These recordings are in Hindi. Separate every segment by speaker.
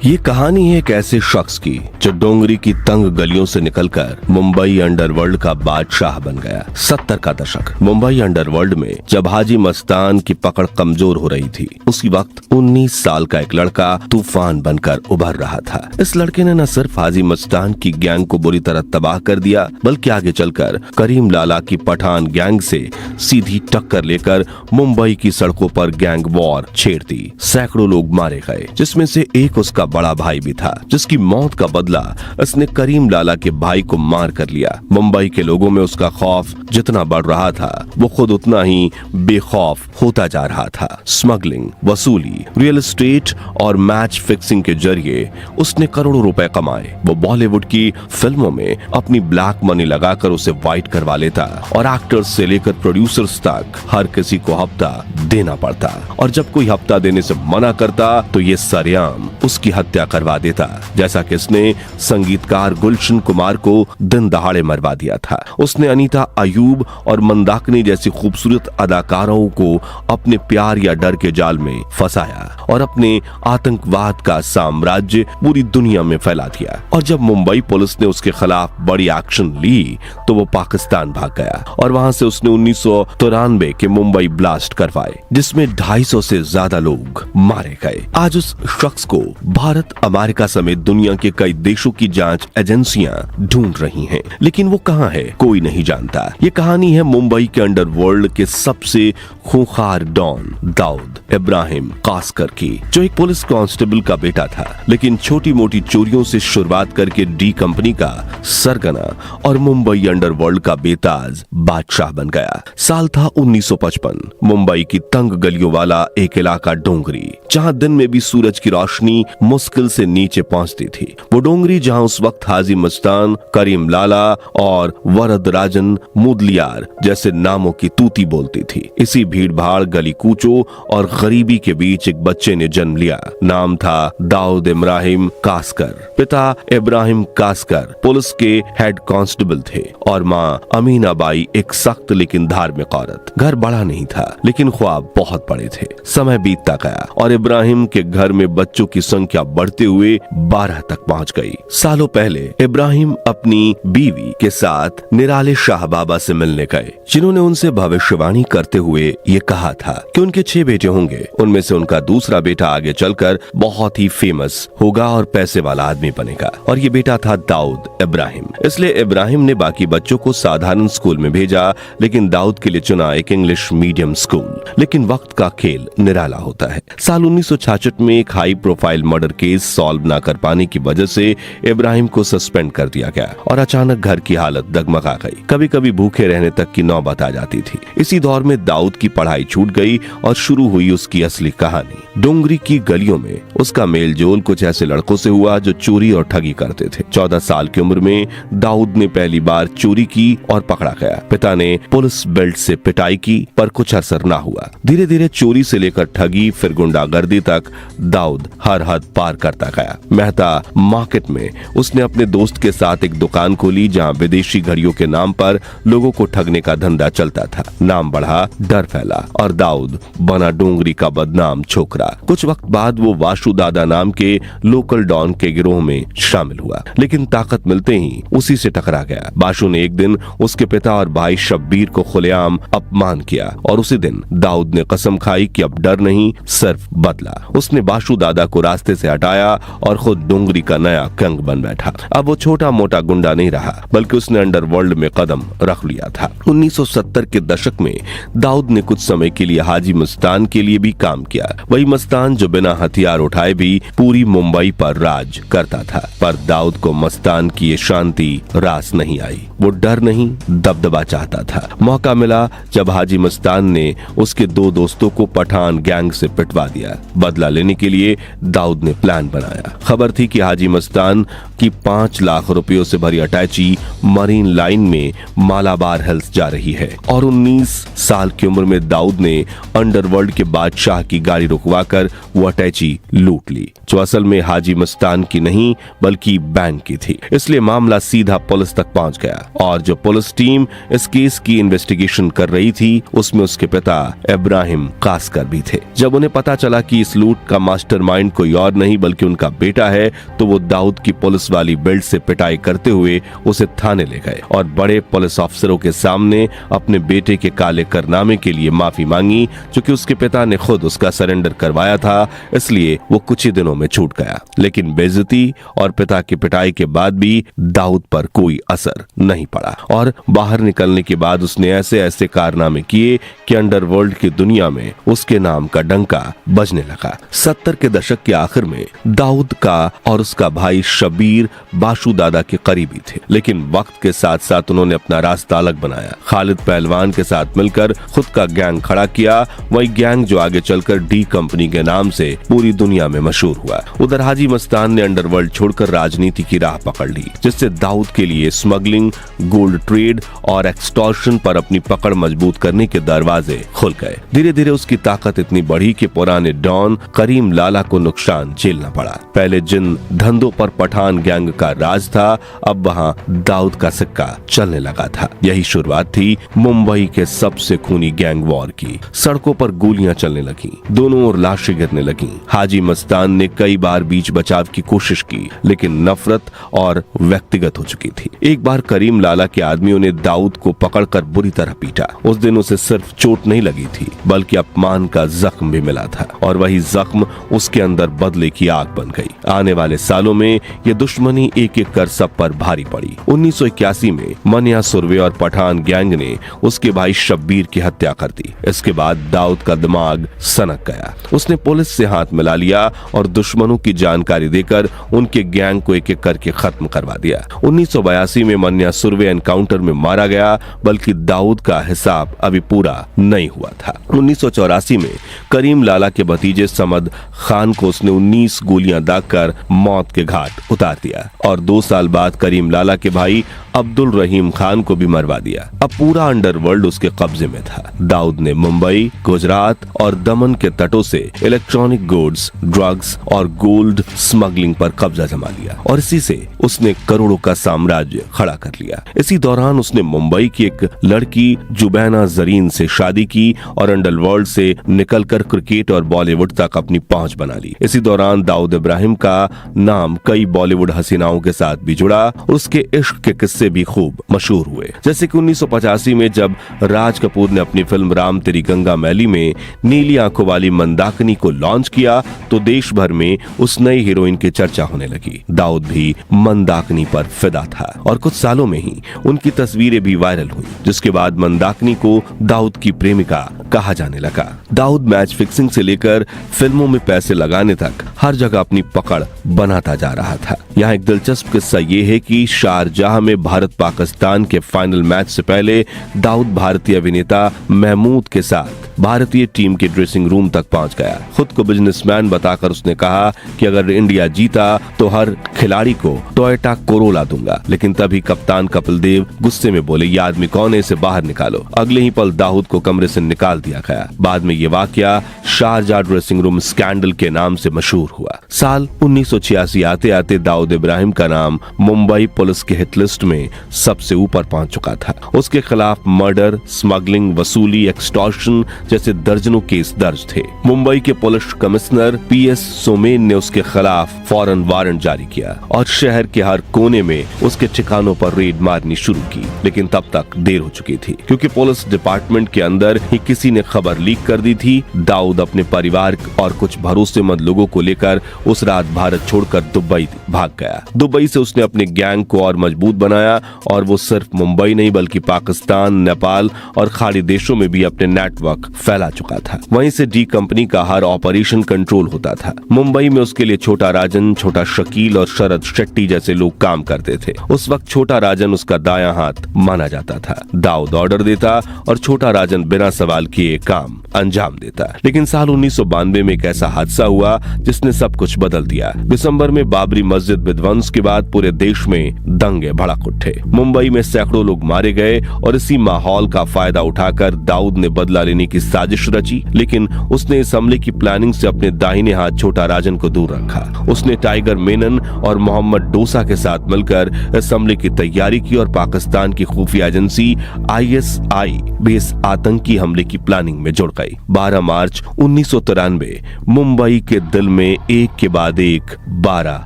Speaker 1: ये कहानी है एक ऐसे शख्स की जो डोंगरी की तंग गलियों से निकलकर मुंबई अंडरवर्ल्ड का बादशाह बन गया। 70 का दशक मुंबई अंडरवर्ल्ड में जब हाजी मस्तान की पकड़ कमजोर हो रही थी, उसी वक्त 19 साल का एक लड़का तूफान बनकर उभर रहा था। इस लड़के ने न सिर्फ हाजी मस्तान की गैंग को बुरी तरह तबाह कर दिया, बल्कि आगे चलकर करीम लाला की पठान गैंग से सीधी टक्कर लेकर मुंबई की सड़कों पर गैंग वॉर छेड़ दी। सैकड़ों लोग मारे गए, जिसमें से एक उसका बड़ा भाई भी था, जिसकी मौत का बदला उसने करीम लाला के भाई को मार कर लिया। मुंबई के लोगों में उसका खौफ जितना बढ़ रहा था, वो खुद उतना ही बेखौफ होता जा रहा था। स्मगलिंग, वसूली, रियल एस्टेट और मैच फिक्सिंग के जरिए उसने करोड़ों रुपए कमाए। वो बॉलीवुड की फिल्मों में अपनी ब्लैक मनी लगाकर उसे व्हाइट करवा लेता और एक्टर्स से लेकर प्रोड्यूसर्स तक हर किसी को हफ्ता देना पड़ता, और जब कोई हफ्ता देने से मना करता तो ये सरेआम उसकी हत्या करवा देता, जैसा कि इसने संगीतकार गुलशन कुमार को दिन दहाड़े मरवा दिया था। उसने अनीता अयूब और मंदाकिनी जैसी खूबसूरत अदाकारों को अपने प्यार या डर के जाल में फंसाया और अपने आतंकवाद का साम्राज्य पूरी दुनिया में फैला दिया। और जब मुंबई पुलिस ने उसके खिलाफ बड़ी एक्शन ली तो वो पाकिस्तान भाग गया और वहां से उसने 1993 के मुंबई ब्लास्ट करवाए, जिसमें 250 से ज्यादा लोग मारे गए। आज उस शख्स को भारत, अमेरिका समेत दुनिया के कई देशों की जांच एजेंसियां ढूंढ रही हैं, लेकिन वो कहां है कोई नहीं जानता। ये कहानी है मुंबई के अंडरवर्ल्ड के सबसे खूंखार डॉन दाऊद इब्राहिम कास्कर की, जो एक पुलिस कांस्टेबल का बेटा था, लेकिन छोटी मोटी चोरियों से शुरुआत करके डी कंपनी का सरगना और मुंबई अंडरवर्ल्ड का बेताज बादशाह बन गया। साल था 1955। मुंबई की तंग गलियों वाला एक इलाका डोंगरी, जहां दिन में भी सूरज की रोशनी मुश्किल से नीचे पहुंचती थी। वो डोंगरी जहां उस वक्त हाजी मस्तान, करीम लाला और वरदराजन मुदलियार जैसे नामों की तूती बोलती थी। इसी भीड़ भाड़, गली कूचों और गरीबी के बीच एक बच्चे ने जन्म लिया। नाम था दाऊद इब्राहिम कास्कर। पिता इब्राहिम कास्कर पुलिस के हेड कांस्टेबल थे और माँ अमीना बाई एक सख्त लेकिन धार्मिक औरत। घर बड़ा नहीं था, लेकिन ख्वाब बहुत बड़े थे। समय बीतता गया और इब्राहिम के घर में बच्चों की संख्या बढ़ते हुए 12 तक पहुंच गई। सालों पहले इब्राहिम अपनी बीवी के साथ निराले शाह बाबा से मिलने गए, जिन्होंने उनसे भविष्यवाणी करते हुए ये कहा था कि उनके 6 बेटे होंगे, उनमें से उनका दूसरा बेटा आगे चलकर बहुत ही फेमस होगा और पैसे वाला आदमी बनेगा, और ये बेटा था दाऊद इब्राहिम। इसलिए इब्राहिम ने बाकी बच्चों को साधारण स्कूल में भेजा, लेकिन दाऊद के लिए चुना एक इंग्लिश मीडियम स्कूल। लेकिन वक्त का खेल निराला होता है। साल 1966 में एक high profile murder case solve न कर पाने की वजह से इब्राहिम को सस्पेंड कर दिया गया और अचानक घर की हालत डगमगा गई। कभी कभी भूखे रहने तक की नौबत आ जाती थी। इसी दौर में दाऊद की पढ़ाई छूट गई और शुरू हुई उसकी असली कहानी। डोंगरी की गलियों में उसका मेल जोल कुछ ऐसे लड़कों से हुआ जो चोरी और ठगी करते थे। 14 साल की उम्र में दाऊद ने पहली बार चोरी की और पकड़ा गया। पिता ने पुलिस बेल्ट से पिटाई की, पर कुछ असर न हुआ। धीरे धीरे चोरी से लेकर ठगी, फिर गुंडागर्दी तक दाऊद हर हद पार करता गया। मेहता मार्केट में उसने अपने दोस्त के साथ एक दुकान खोली, जहां विदेशी घड़ियों के नाम पर लोगों को ठगने का धंधा चलता था। नाम बढ़ा, डर फैला और दाऊद बना डोंगरी का बदनाम छोकरा। कुछ वक्त बाद वो वाशु दादा नाम के लोकल डॉन के गिरोह में शामिल हुआ, लेकिन ताकत मिलते ही उसी से टकरा गया। वाशु ने एक दिन उसके पिता और भाई शब्बीर को खुलेआम अपमान किया और उसी दिन दाऊद ने कसम खाई कि अब डर नहीं, सिर्फ बदला। उसने वाशु दादा को रास्ते से हटाया और खुद डोंगरी का नया कंग बन बैठा। अब वो छोटा मोटा गुंडा नहीं रहा, बल्कि उसने अंडरवर्ल्ड में कदम रख लिया था। 1970 के दशक में दाऊद ने कुछ समय के लिए हाजी मस्तान के लिए भी काम किया। वही मस्तान जो बिना हथियार उठाए भी पूरी मुंबई पर राज करता था। पर दाऊद को मस्तान की ये शांति रास नहीं आई। वो डर नहीं, दबदबा चाहता था। मौका मिला जब हाजी मस्तान ने उसके 2 दोस्तों को पठान गैंग से पिटवा दिया। बदला लेने के लिए दाऊद ने प्लान बनाया। खबर थी कि हाजी मस्तान की 5 लाख रुपयों से भरी अटैची मरीन लाइन में मालाबार हिल्स जा रही है, और 19 साल की उम्र में दाऊद ने अंडरवर्ल्ड के बादशाह की गाड़ी रुकवाकर वो अटैची लूट ली, जो असल में हाजी मस्तान की नहीं बल्कि बैंक की थी। इसलिए मामला सीधा पुलिस तक पहुंच गया, और जो पुलिस टीम इस केस की इन्वेस्टिगेशन कर रही थी उसमें उसके पिता इब्राहिम कास्कर भी थे। जब उन्हें पता चला कि इस लूट का मास्टरमाइंड कोई और नहीं बल्कि उनका बेटा बेटा है तो वो दाऊद की पुलिस वाली बेल्ट से पिटाई करते हुए उसे थाने ले गए और बड़े पुलिस अफसरों के सामने अपने बेटे के काले कारनामे के लिए माफी मांगी। चूंकि उसके पिता ने खुद उसका सरेंडर करवाया था, इसलिए वो कुछ ही दिनों में छूट गया। लेकिन बेइज्जती और पिता की पिटाई के बाद भी दाऊद पर कोई असर नहीं पड़ा और बाहर निकलने के बाद उसने ऐसे ऐसे कारनामे किए कि अंडरवर्ल्ड की दुनिया में उसके नाम का डंका बजने लगा। 70 के दशक के आखिर में दाऊद का और उसका भाई शबीर बाशु दादा के करीबी थे, लेकिन वक्त के साथ साथ उन्होंने अपना रास्ता अलग बनाया। खालिद पहलवान के साथ मिलकर खुद का गैंग खड़ा किया, वही गैंग जो आगे चलकर डी कंपनी के नाम से पूरी दुनिया में मशहूर हुआ। उधर हाजी मस्तान ने अंडरवर्ल्ड छोड़कर राजनीति की राह पकड़ ली, जिससे दाऊद के लिए स्मगलिंग, गोल्ड ट्रेड और एक्सटॉर्शन पर अपनी पकड़ मजबूत करने के दरवाजे खुल गए। धीरे धीरे उसकी ताकत इतनी बढ़ी कि पुराने डॉन करीम लाला को नुकसान झेलना पड़ा। पहले जिन धंधों पर पठान गैंग का राज था, अब वहां दाऊद का सिक्का चलने लगा था। यही शुरुआत थी मुंबई के सबसे खूनी गैंग वॉर की। सड़कों पर गोलियां चलने लगी, दोनों ओर लाशें गिरने लगी। हाजी मस्तान ने कई बार बीच बचाव की कोशिश की, लेकिन नफरत और व्यक्तिगत हो चुकी थी। एक बार करीम लाला के आदमियों ने दाऊद को पकड़कर बुरी तरह पीटा। उस दिन उसे सिर्फ चोट नहीं लगी थी, बल्कि अपमान का जख्म भी मिला था, और वही जख्म उसके अंदर बदले की आग बन गई। आने वाले सालों में ये दुश्मनी एक एक कर सब पर भारी पड़ी। 1981 में मनिया सुरवे और पठान गैंग ने उसके भाई शब्बीर की हत्या कर दी। इसके बाद दाऊद का दिमाग सनक गया। उसने पुलिस से हाथ मिला लिया और दुश्मनों की जानकारी देकर उनके गैंग को एक एक करके खत्म करवा दिया। 1982 में मनिया सुरवे एनकाउंटर में मारा गया, बल्कि दाऊद का हिसाब अभी पूरा नहीं हुआ था। 1984 में करीम लाला के भतीजे समद खान को उसने 19 गोलियां दागकर मौत के घाट उतार दिया और 2 साल बाद करीम लाला के भाई अब्दुल रहीम खान को भी मरवा दिया। अब पूरा अंडरवर्ल्ड उसके कब्जे में था। दाऊद ने मुंबई, गुजरात और दमन के तटों से इलेक्ट्रॉनिक गुड्स, ड्रग्स और गोल्ड स्मगलिंग पर कब्जा जमा लिया और इसी से उसने करोड़ों का साम्राज्य खड़ा कर लिया। इसी दौरान उसने मुंबई की एक लड़की जुबैना जरीन से शादी की और अंडरवर्ल्ड से निकलकर क्रिकेट और बॉलीवुड तक अपनी पहुंच बना ली। इसी दौरान दाऊद इब्राहिम का नाम कई बॉलीवुड हसीनाओं के साथ भी जुड़ा। उसके इश्क के किस्से भी खूब मशहूर हुए, जैसे कि 1985 में जब राज कपूर ने अपनी फिल्म राम तेरी गंगा मैली में नीली आंखों वाली मंदाकिनी को लॉन्च किया तो देश भर में उस नई हीरोइन की चर्चा होने लगी। दाऊद भी मंदाकिनी पर फिदा था और कुछ सालों में ही उनकी तस्वीरें भी वायरल हुई, जिसके बाद मंदाकिनी को दाऊद की प्रेमिका कहा जाने लगा। दाऊद मैच फिक्सिंग से लेकर फिल्मों में पैसे लगाने तक हर जगह अपनी पकड़ बनाता जा रहा था। यहाँ एक दिलचस्प किस्सा ये है कि शारजाह में भारत पाकिस्तान के फाइनल मैच से पहले दाऊद भारतीय अभिनेता महमूद के साथ भारतीय टीम के ड्रेसिंग रूम तक पहुंच गया। खुद को बिजनेसमैन बताकर उसने कहा कि अगर इंडिया जीता तो हर खिलाड़ी को टोयोटा कोरोला दूंगा। लेकिन तभी कप्तान कपिल देव गुस्से में बोले, ये आदमी कौन है, इसे बाहर निकालो। अगले ही पल दाऊद को कमरे से निकाल दिया गया। बाद में ये वाकया शारजाह ड्रेसिंग रूम स्कैंडल के नाम से मशहूर हुआ। साल 1986 आते आते दाऊद इब्राहिम का नाम मुंबई पुलिस के हिट लिस्ट में सबसे ऊपर पहुंच चुका था। उसके खिलाफ मर्डर, स्मगलिंग, वसूली, एक्सटॉर्शन जैसे दर्जनों केस दर्ज थे। मुंबई के पुलिस कमिश्नर PS सोमेन ने उसके खिलाफ फौरन वारंट जारी किया और शहर के हर कोने में उसके ठिकानों पर रेड मारनी शुरू की। लेकिन तब तक देर हो चुकी थी, क्योंकि पुलिस डिपार्टमेंट के अंदर ही किसी ने खबर लीक कर दी थी। दाऊद अपने परिवार और कुछ भरोसेमंद लोगों को लेकर उस रात भारत छोड़कर दुबई भाग गया। दुबई से उसने अपने गैंग को और मजबूत बनाया और वो सिर्फ मुंबई नहीं बल्कि पाकिस्तान, नेपाल और खाड़ी देशों में भी अपने नेटवर्क फैला चुका था। वहीं से डी कंपनी का हर ऑपरेशन कंट्रोल होता था। मुंबई में उसके लिए छोटा राजन, छोटा शकील और शरद शेट्टी जैसे लोग काम करते थे। उस वक्त छोटा राजन उसका दायां हाथ माना जाता था। दाऊद ऑर्डर देता और छोटा राजन बिना सवाल किए काम अंजाम देता। लेकिन साल 1992 में एक ऐसा हादसा हुआ जिसने सब कुछ बदल दिया। दिसंबर में बाबरी मस्जिद विध्वंस के बाद पूरे देश में दंगे भड़क उठे। मुंबई में सैकड़ों लोग मारे गए और इसी माहौल का फायदा उठाकर दाऊद ने बदला लेने की साजिश रची, लेकिन उसने इस हमले की प्लानिंग से अपने दाहिने हाथ छोटा राजन को दूर रखा। उसने टाइगर मेनन और मोहम्मद डोसा के साथ मिलकर इस हमले की तैयारी की और पाकिस्तान की खुफिया एजेंसी ISI भी इस आतंकी हमले की प्लानिंग में जुड़ गई। 12 मार्च 1993 मुंबई के दिल में एक के बाद एक 12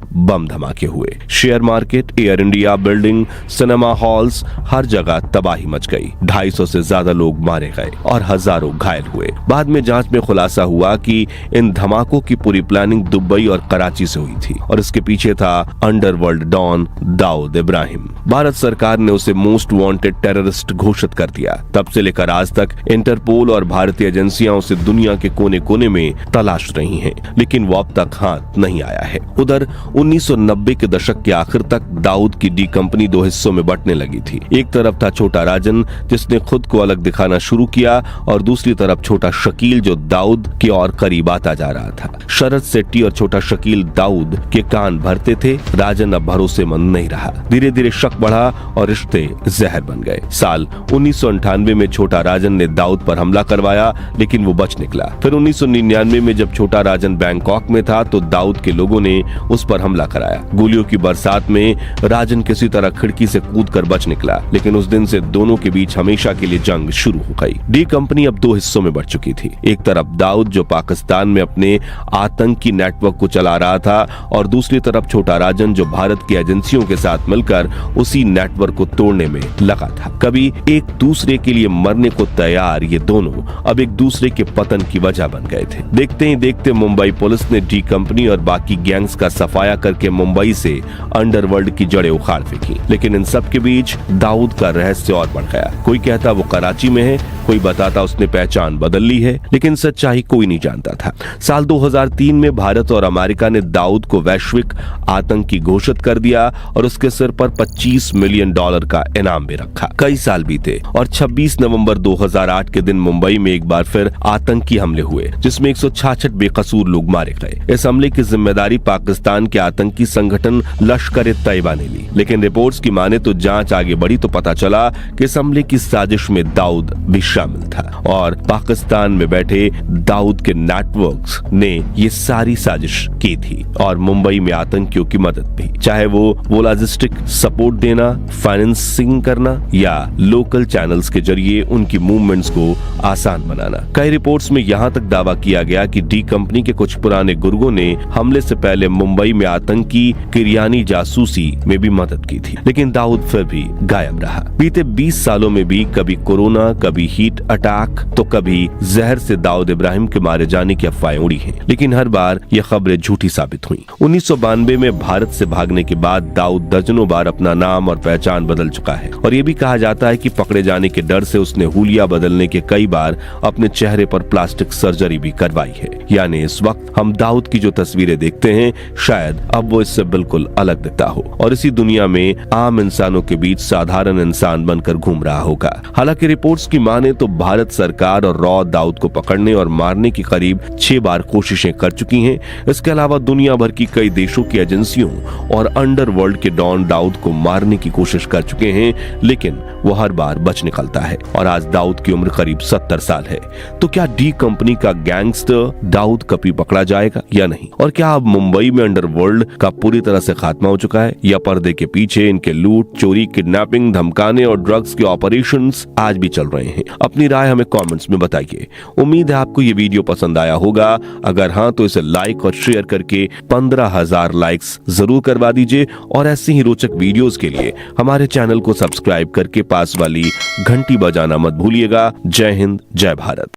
Speaker 1: बम धमाके हुए। Share market, Air India building, cinema halls, हर जगह तबाही मच गई। 250 से ज्यादा लोग मारे गए और हजारों घायल हुए। बाद में जांच में खुलासा हुआ कि इन धमाकों की पूरी प्लानिंग दुबई और कराची से हुई थी और इसके पीछे था अंडरवर्ल्ड डॉन दाऊद इब्राहिम। भारत सरकार ने उसे मोस्ट वांटेड टेररिस्ट घोषित कर दिया। तब से लेकर आज तक इंटरपोल और भारतीय एजेंसियां उसे दुनिया के कोने कोने में तलाश रही हैं, लेकिन वो अब तक हाथ नहीं आया है। उधर 1990 के दशक के आखिर तक दाऊद की डी कंपनी दो हिस्सों में बंटने लगी थी। एक तरफ था छोटा राजन, जिसने खुद को अलग दिखाना शुरू किया, और दूसरी तरफ छोटा शकील, जो दाऊद के और करीब आता जा रहा था। शरद सेट्टी और छोटा शकील दाऊद के कान भरते थे। राजन अब भरोसेमंद नहीं रहा। धीरे धीरे शक बढ़ा और रिश्ते जहर बन गए। साल 1998 में छोटा राजन ने दाऊद पर हमला करवाया, लेकिन वो बच निकला। फिर 1999 में जब छोटा राजन बैंकॉक में था तो दाऊद के लोगों ने उस पर हमला कराया। गोलियों की बरसात में राजन किसी तरह खिड़की से कूदकर बच निकला, लेकिन उस दिन से दोनों के बीच हमेशा के लिए जंग शुरू हो गई। डी कंपनी अब दो हिस्सों में बढ़ चुकी थी। एक तरफ दाऊद, जो पाकिस्तान में अपने आतंकी नेटवर्क को चला रहा था, और दूसरी तरफ छोटा राजन, जो भारत की एजेंसियों के साथ मिलकर उसी नेटवर्क को तोड़ने में लगा था। कभी एक दूसरे के लिए मरने को तैयार ये दोनों अब एक दूसरे के पतन की वजह बन गए थे। देखते ही देखते मुंबई पुलिस ने डी कंपनी और बाकी गैंग्स का सफाया करके मुंबई से अंडरवर्ल्ड की जड़ें उखाड़ फेंकी। लेकिन इन सब के बीच दाऊद का रहस्य और बढ़ गया। कोई कहता वो कराची में है, कोई बताता उसने पहचान बदल ली है, लेकिन सच्चाई कोई नहीं जानता था। साल 2003 में भारत और अमेरिका ने दाऊद को वैश्विक आतंकी घोषित कर दिया और उसके सिर पर $25 मिलियन का इनाम भी रखा। कई साल बीते और 26 नवंबर 2008 के दिन मुंबई में एक बार फिर आतंकी हमले हुए, जिसमें 166 बेकसूर लोग मारे गए। इस हमले की जिम्मेदारी पाकिस्तान के आतंकी संगठन लश्कर-ए-तैयबा ने ली, लेकिन रिपोर्ट्स की माने तो जांच आगे बढ़ी तो पता चला कि इस हमले की साजिश में दाऊद भी शामिल था और पाकिस्तान में बैठे दाऊद के नेटवर्क्स ने ये सारी साजिश की थी और मुंबई में आतंकियों की मदद भी, चाहे वो लॉजिस्टिक सपोर्ट देना, फाइनेंसिंग करना या लोकल चैनल्स के जरिए उनकी मूवमेंट्स को आसान बनाना। कई रिपोर्ट्स में यहाँ तक दावा किया गया कि डी कंपनी के कुछ पुराने गुर्गों ने हमले से पहले मुंबई में आतंकी किरियानी जासूसी में भी मदद की थी, लेकिन दाऊद फिर भी गायब रहा। बीते 20 सालों में भी कभी कोरोना, कभी हीट अटैक, तो कभी जहर से दाऊद इब्राहिम के मारे जाने की अफवाहें उड़ी हैं, लेकिन हर बार ये खबरें झूठी साबित हुई। 1992 में भारत से भागने के बाद दाऊद दर्जनों बार अपना नाम और पहचान बदल चुका है और ये भी कहा जाता है कि पकड़े जाने के डर से उसने हुलिया बदलने के कई बार अपने चेहरे पर प्लास्टिक सर्जरी भी करवाई है। यानी इस वक्त हम दाऊद की जो तस्वीरें देखते हैं, शायद अब वो इससे बिल्कुल अलग दिखता हो और इसी दुनिया में आम इंसानों के बीच साधारण इंसान बनकर घूम रहा होगा। हालांकि रिपोर्ट्स की माने तो भारत सरकार और रॉ दाऊद को पकड़ने और मारने की करीब 6 बार कोशिशें कर चुकी हैं। इसके अलावा दुनिया भर की कई देशों की एजेंसियों और अंडरवर्ल्ड के डॉन दाऊद को मारने की कोशिश कर चुके हैं, लेकिन वो हर बार बच निकलता है और आज दाऊद की उम्र करीब 70 साल है। तो क्या डी कंपनी का गैंगस्टर दाऊद कभी पकड़ा जाएगा या नहीं? और क्या अब मुंबई में अंडरवर्ल्ड का पूरी तरह से खात्मा हो चुका है या पर्दे के पीछे इनके लूट, चोरी, किडनैपिंग, धमकाने और ड्रग्स के ऑपरेशंस आज भी चल रहे हैं? अपनी राय हमें कमेंट्स में बताइए। उम्मीद है आपको ये वीडियो पसंद आया होगा। अगर हाँ तो इसे लाइक और शेयर करके 15,000 लाइक्स जरूर करवा दीजिए और ऐसी ही रोचक वीडियोस के लिए हमारे चैनल को सब्सक्राइब करके पास वाली घंटी बजाना मत भूलिएगा। जय हिंद, जय भारत।